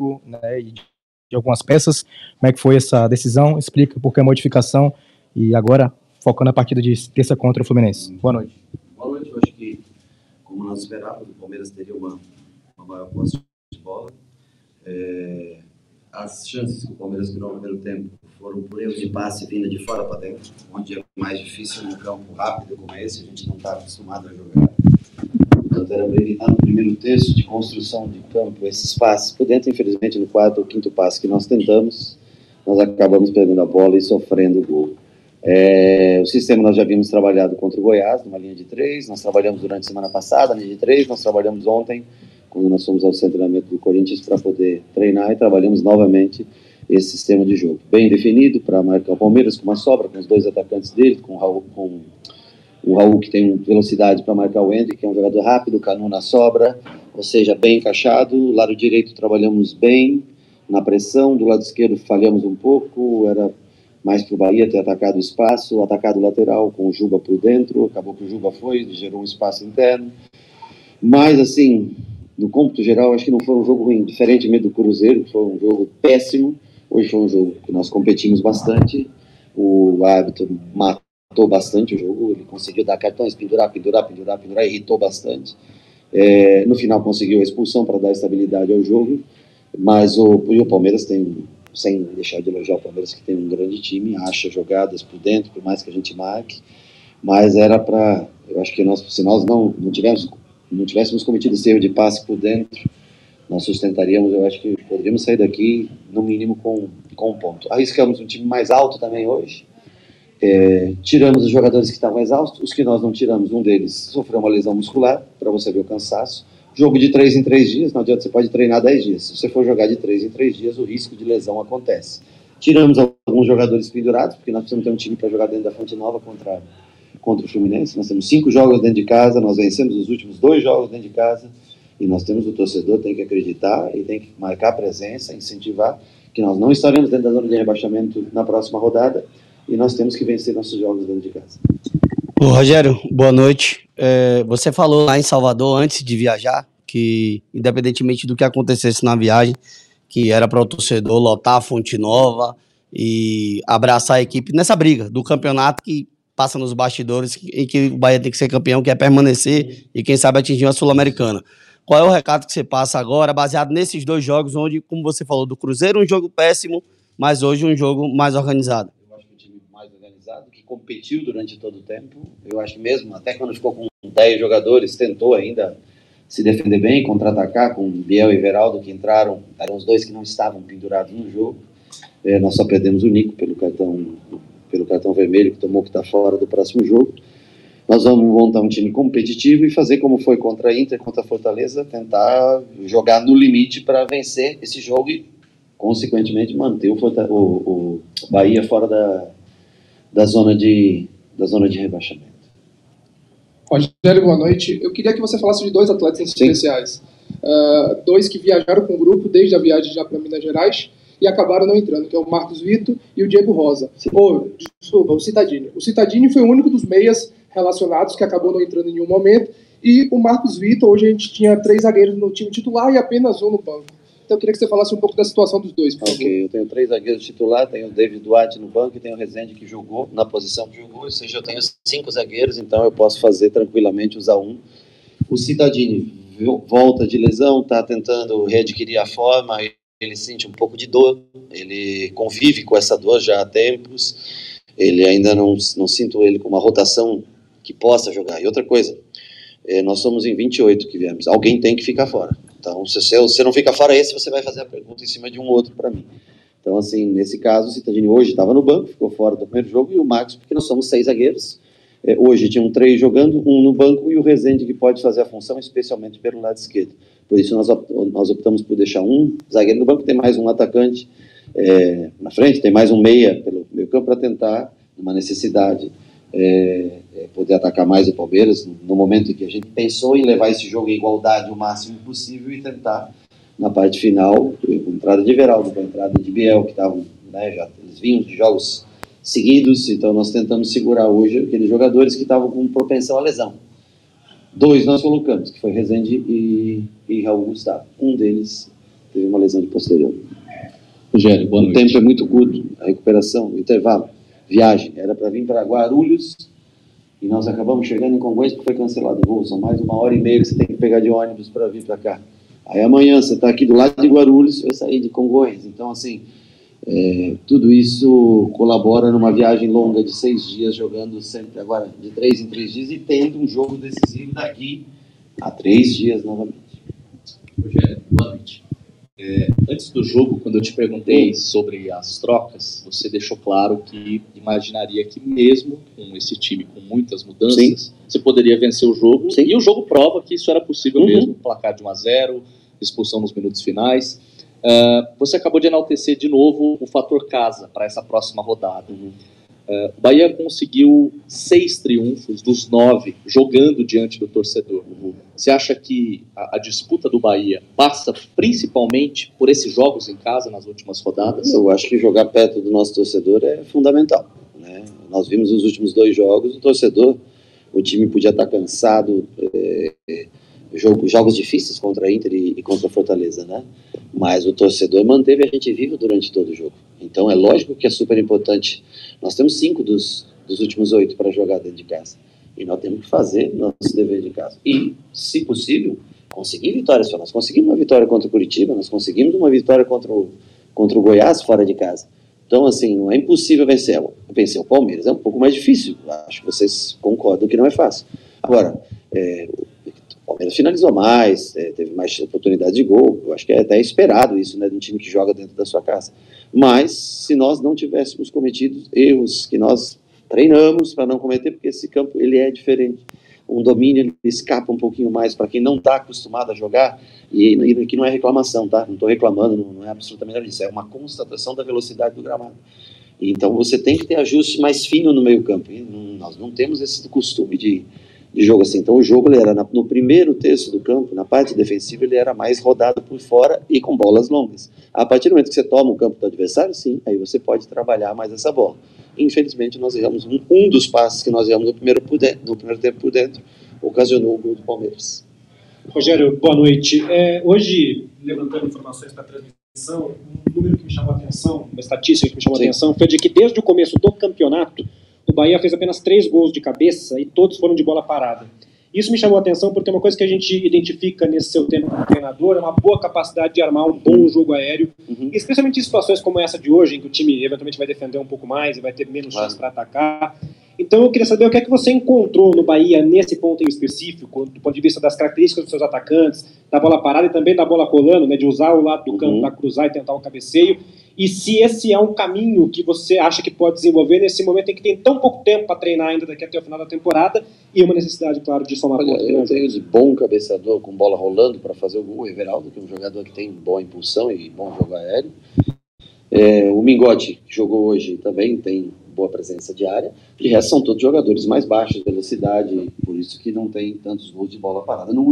elenco, né, e de algumas peças. Como é que foi essa decisão? Explica por que a modificação e agora focando na partida de terça contra o Fluminense. Boa noite. Boa noite. Eu acho que, como nós esperávamos, o Palmeiras teria uma maior posse de bola. As chances que o Palmeiras criou no primeiro tempo foram por erros de passe vinda de fora para dentro, onde é mais difícil num campo rápido como esse, a gente não está acostumado a jogar. Portanto, era para evitar no primeiro terço de construção de campo esses passes por dentro. Infelizmente, no quarto ou quinto passe que nós tentamos, nós acabamos perdendo a bola e sofrendo o gol. O sistema nós já havíamos trabalhado contra o Goiás, numa linha de 3, nós trabalhamos durante a semana passada, na linha de 3, nós trabalhamos ontem, quando nós fomos ao centro de treinamento do Corinthians para poder treinar, e trabalhamos novamente esse sistema de jogo. Bem definido para marcar o Palmeiras, com uma sobra, com os dois atacantes dele, com o Raul, que tem velocidade para marcar o Hendrick, que é um jogador rápido, o Canu na sobra, ou seja, bem encaixado. Do lado direito trabalhamos bem na pressão, do lado esquerdo falhamos um pouco, era mais para o Bahia ter atacado o espaço, atacado o lateral com o Juba por dentro, acabou que o Juba foi, gerou um espaço interno. Mas, assim, no cômputo geral, acho que não foi um jogo ruim, diferentemente do Cruzeiro, que foi um jogo péssimo. Hoje foi um jogo que nós competimos bastante, o árbitro matou bastante o jogo, ele conseguiu dar cartões, pendurar, irritou bastante. No final conseguiu a expulsão para dar estabilidade ao jogo, mas o Palmeiras tem, sem deixar de elogiar o Palmeiras, que tem um grande time, acha jogadas por dentro, por mais que a gente marque, mas era para, eu acho que se nós não tivéssemos cometido esse erro de passe por dentro, nós sustentaríamos, eu acho que poderíamos sair daqui, no mínimo, com um ponto. Arriscamos um time mais alto também hoje, tiramos os jogadores que estavam mais altos, os que nós não tiramos, um deles sofreu uma lesão muscular, para você ver o cansaço. Jogo de 3 em 3 dias, não adianta, você pode treinar 10 dias. Se você for jogar de 3 em 3 dias, o risco de lesão acontece. Tiramos alguns jogadores pendurados, porque nós precisamos ter um time para jogar dentro da Fonte Nova contra o Fluminense. Nós temos 5 jogos dentro de casa, nós vencemos os últimos 2 jogos dentro de casa, e nós temos o torcedor, tem que acreditar e tem que marcar presença, incentivar, que nós não estaremos dentro da zona de rebaixamento na próxima rodada, e nós temos que vencer nossos jogos dentro de casa. Ô, Rogério, boa noite. Você falou lá em Salvador, antes de viajar, que independentemente do que acontecesse na viagem, que era para o torcedor lotar a Fonte Nova e abraçar a equipe nessa briga do campeonato que passa nos bastidores, em que o Bahia tem que ser campeão, que é permanecer e quem sabe atingir uma Sul-Americana. Qual é o recado que você passa agora, baseado nesses 2 jogos, onde, como você falou, do Cruzeiro, um jogo péssimo, mas hoje um jogo mais organizado? Eu acho que o time mais organizado, que competiu durante todo o tempo, eu acho que mesmo, até quando ficou com 10 jogadores, tentou ainda se defender bem, contra-atacar, com Biel e Everaldo, que entraram, eram os 2 que não estavam pendurados no jogo. Nós só perdemos o Nico pelo cartão vermelho, que tomou, que está fora do próximo jogo. Nós vamos montar um time competitivo e fazer como foi contra a Inter, contra a Fortaleza, tentar jogar no limite para vencer esse jogo e, consequentemente, manter o Bahia fora da zona de rebaixamento. Rogério, boa noite. Eu queria que você falasse de 2 atletas especiais. 2 que viajaram com o grupo desde a viagem já para Minas Gerais e acabaram não entrando, que é o Marcos Vitor e o Diego Rosa. Desculpa, o Cittadini. O Cittadini foi o único dos meias relacionados que acabou não entrando em nenhum momento, e o Marcos Vitor, hoje a gente tinha 3 zagueiros no time titular e apenas 1 no banco. Então eu queria que você falasse um pouco da situação dos 2, por favor. Ok, eu tenho 3 zagueiros titular, tenho o David Duarte no banco e tenho o Rezende que jogou na posição que jogou, ou seja, eu tenho 5 zagueiros, então eu posso fazer tranquilamente, usar 1. O Cittadini volta de lesão, está tentando readquirir a forma, ele sente um pouco de dor, ele convive com essa dor já há tempos, ele ainda não sinto ele com uma rotação que possa jogar. E outra coisa, nós somos em 28 que viemos, alguém tem que ficar fora. Então, se você não fica fora esse, você vai fazer a pergunta em cima de um outro para mim. Então, assim, nesse caso, o Cittadini hoje estava no banco, ficou fora do primeiro jogo, e o Marcos, porque nós somos 6 zagueiros. Hoje tinham 3 jogando, 1 no banco, e o Rezende que pode fazer a função, especialmente pelo lado esquerdo. Por isso, nós optamos por deixar 1 zagueiro no banco, tem mais um atacante na frente, tem mais um meia pelo meio campo para tentar, numa necessidade, poder atacar mais o Palmeiras, no momento em que a gente pensou em levar esse jogo em igualdade o máximo possível e tentar, na parte final, com a entrada de Everaldo, com a entrada de Biel, que estavam, eles vinham de jogos seguidos, então nós tentamos segurar hoje aqueles jogadores que estavam com propensão à lesão. 2 nós colocamos, que foi Rezende e Raul Gustavo. Um deles teve uma lesão de posterior. Rogério, boa noite. O tempo é muito curto, a recuperação, o intervalo, viagem, era para vir para Guarulhos e nós acabamos chegando em Congonhas porque foi cancelado o voo, são mais 1h30 que você tem que pegar de ônibus para vir para cá. Aí amanhã você está aqui do lado de Guarulhos, vai sair de Congonhas, então assim, tudo isso colabora numa viagem longa de 6 dias, jogando sempre agora de 3 em 3 dias e tendo um jogo decisivo daqui a 3 dias novamente. Rogério, boa noite. Antes do jogo, quando eu te perguntei sobre as trocas, você deixou claro que imaginaria que mesmo com esse time com muitas mudanças, você poderia vencer o jogo. E o jogo prova que isso era possível mesmo, placar de 1-0, expulsão nos minutos finais. Você acabou de enaltecer de novo o fator casa para essa próxima rodada. O Bahia conseguiu 6 triunfos dos 9 jogando diante do torcedor. Você acha que a disputa do Bahia passa principalmente por esses jogos em casa nas últimas rodadas? Eu acho que jogar perto do nosso torcedor é fundamental, né? Nós vimos nos últimos 2 jogos o torcedor, o time podia estar cansado, jogos difíceis contra a Inter e contra a Fortaleza, né? Mas o torcedor manteve a gente vivo durante todo o jogo. Então é lógico que é super importante. Nós temos 5 dos últimos 8 para jogar dentro de casa. E nós temos que fazer nosso dever de casa. E, se possível, conseguir vitórias. Nós conseguimos uma vitória contra o Curitiba, nós conseguimos uma vitória contra o Goiás fora de casa. Então, assim, não é impossível vencer o Palmeiras. É um pouco mais difícil. Acho que vocês concordam que não é fácil. Agora, o Palmeiras finalizou mais, teve mais oportunidade de gol. Eu acho que é até esperado isso, né, de um time que joga dentro da sua casa. Mas, se nós não tivéssemos cometido erros que nós treinamos para não cometer, porque esse campo ele é diferente. Um domínio ele escapa um pouquinho mais para quem não está acostumado a jogar, e que não é reclamação, tá? Não estou reclamando, não é absolutamente nada disso, é uma constatação da velocidade do gramado. Então você tem que ter ajuste mais fino no meio campo, e nós não temos esse costume de jogo assim. Então o jogo ele era no primeiro terço do campo, na parte defensiva ele era mais rodado por fora e com bolas longas. A partir do momento que você toma o campo do adversário, sim, aí você pode trabalhar mais essa bola. Infelizmente nós erramos um dos passes que nós erramos no primeiro tempo por dentro, ocasionou o gol do Palmeiras. Rogério, boa noite. Hoje, levantando informações para a transmissão, um número que me chamou a atenção, uma estatística que me chamou a atenção, foi de que desde o começo do campeonato, o Bahia fez apenas 3 gols de cabeça e todos foram de bola parada. Isso me chamou a atenção porque uma coisa que a gente identifica nesse seu tempo como treinador é uma boa capacidade de armar um bom jogo aéreo, especialmente em situações como essa de hoje, em que o time eventualmente vai defender um pouco mais e vai ter menos chance para atacar. Então eu queria saber o que é que você encontrou no Bahia nesse ponto em específico, do ponto de vista das características dos seus atacantes, da bola parada e também da bola colando, né, de usar o lado do campo para cruzar e tentar o cabeceio, e se esse é um caminho que você acha que pode desenvolver nesse momento em que tem tão pouco tempo para treinar ainda daqui até o final da temporada e uma necessidade, claro, de somar pontos. Eu tenho de bom cabeceador com bola rolando para fazer o gol, o Everaldo, que é um jogador que tem boa impulsão e bom jogo aéreo. O Mingote, que jogou hoje, também tem boa presença de área. De resto, são todos jogadores mais baixos de velocidade, por isso que não tem tantos gols de bola parada. No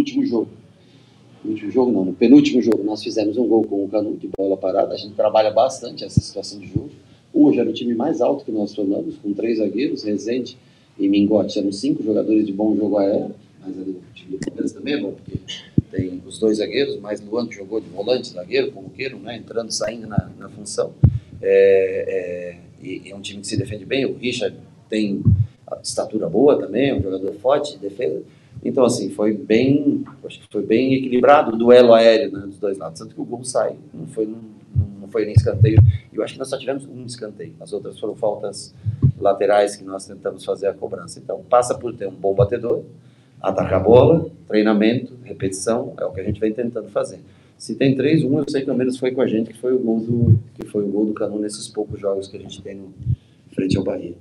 penúltimo jogo, nós fizemos um gol com o Canu de bola parada. A gente trabalha bastante essa situação de jogo. Hoje era o time mais alto que nós formamos, com 3 zagueiros, Rezende e Mingote. Eram 5 jogadores de bom jogo aéreo, mas o time do Palmeiras também é bom, porque tem os 2 zagueiros, mais Luan, que jogou de volante, zagueiro, como queiram, né, entrando e saindo na função. E é um time que se defende bem. O Richard tem a estatura boa também, é um jogador forte de defesa. Então, assim, acho que foi bem equilibrado o duelo aéreo, né, dos 2 lados. Tanto que o gol sai, não foi nem escanteio. E eu acho que nós só tivemos um escanteio. As outras foram faltas laterais que nós tentamos fazer a cobrança. Então, passa por ter um bom batedor, atacar a bola, treinamento, repetição, é o que a gente vem tentando fazer. Se tem 3, eu sei que o menos foi com a gente, que foi o gol do Canu nesses poucos jogos que a gente tem frente ao Bahia.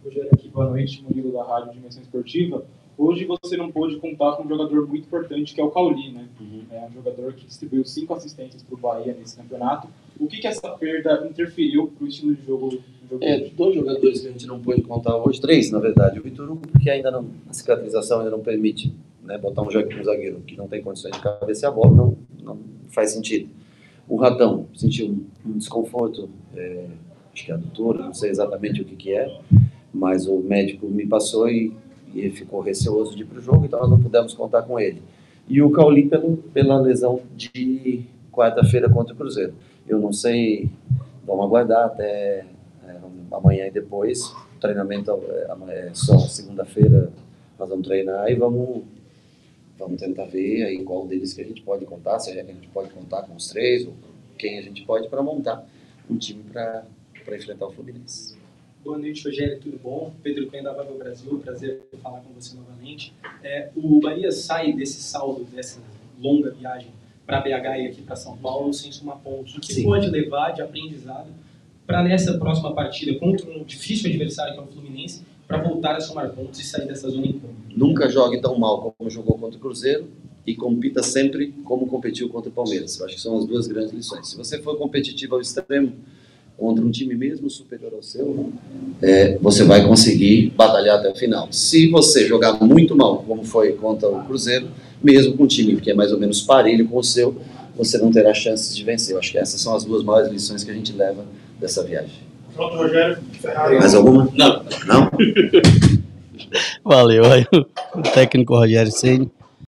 Rogério, aqui, boa noite, Murilo da Rádio Dimensão Esportiva. Hoje você não pôde contar com um jogador muito importante, que é o Cauli, né? É um jogador que distribuiu 5 assistências para o Bahia nesse campeonato. O que essa perda interferiu para o estilo de jogo? 2 jogadores que a gente não pôde contar hoje, 3 na verdade. O Vitor Hugo, porque ainda não, a cicatrização ainda não permite, né, botar um zagueiro que não tem condições de cabecear a bola, não faz sentido. O Ratão sentiu um desconforto, acho que é adutor, não sei exatamente o que é, mas o médico me passou e ele ficou receoso de ir para o jogo, então nós não pudemos contar com ele. E o Cauli pela lesão de quarta-feira contra o Cruzeiro. Eu não sei, vamos aguardar até amanhã e depois. O treinamento é só segunda-feira, nós vamos treinar e vamos tentar ver aí qual deles que a gente pode contar, se a gente pode contar com os 3 ou quem a gente pode para montar um time para enfrentar o Fluminense. Boa noite, Rogério, tudo bom? Pedro Cunha da Vaga Brasil, prazer falar com você novamente. O Bahia sai desse saldo, dessa longa viagem para BH e aqui para São Paulo sem somar pontos. O que pode levar de aprendizado para nessa próxima partida contra um difícil adversário que é o Fluminense, para voltar a somar pontos e sair dessa zona incômoda? Nunca jogue tão mal como jogou contra o Cruzeiro e compita sempre como competiu contra o Palmeiras. Eu acho que são as 2 grandes lições. Se você for competitivo ao extremo contra um time mesmo superior ao seu, você vai conseguir batalhar até o final. Se você jogar muito mal, como foi contra o Cruzeiro, mesmo com um time que é mais ou menos parelho com o seu, você não terá chances de vencer. Eu acho que essas são as 2 maiores lições que a gente leva dessa viagem. Pronto, Rogério. Mais alguma? Não? Valeu, aí o técnico Rogério Ceni.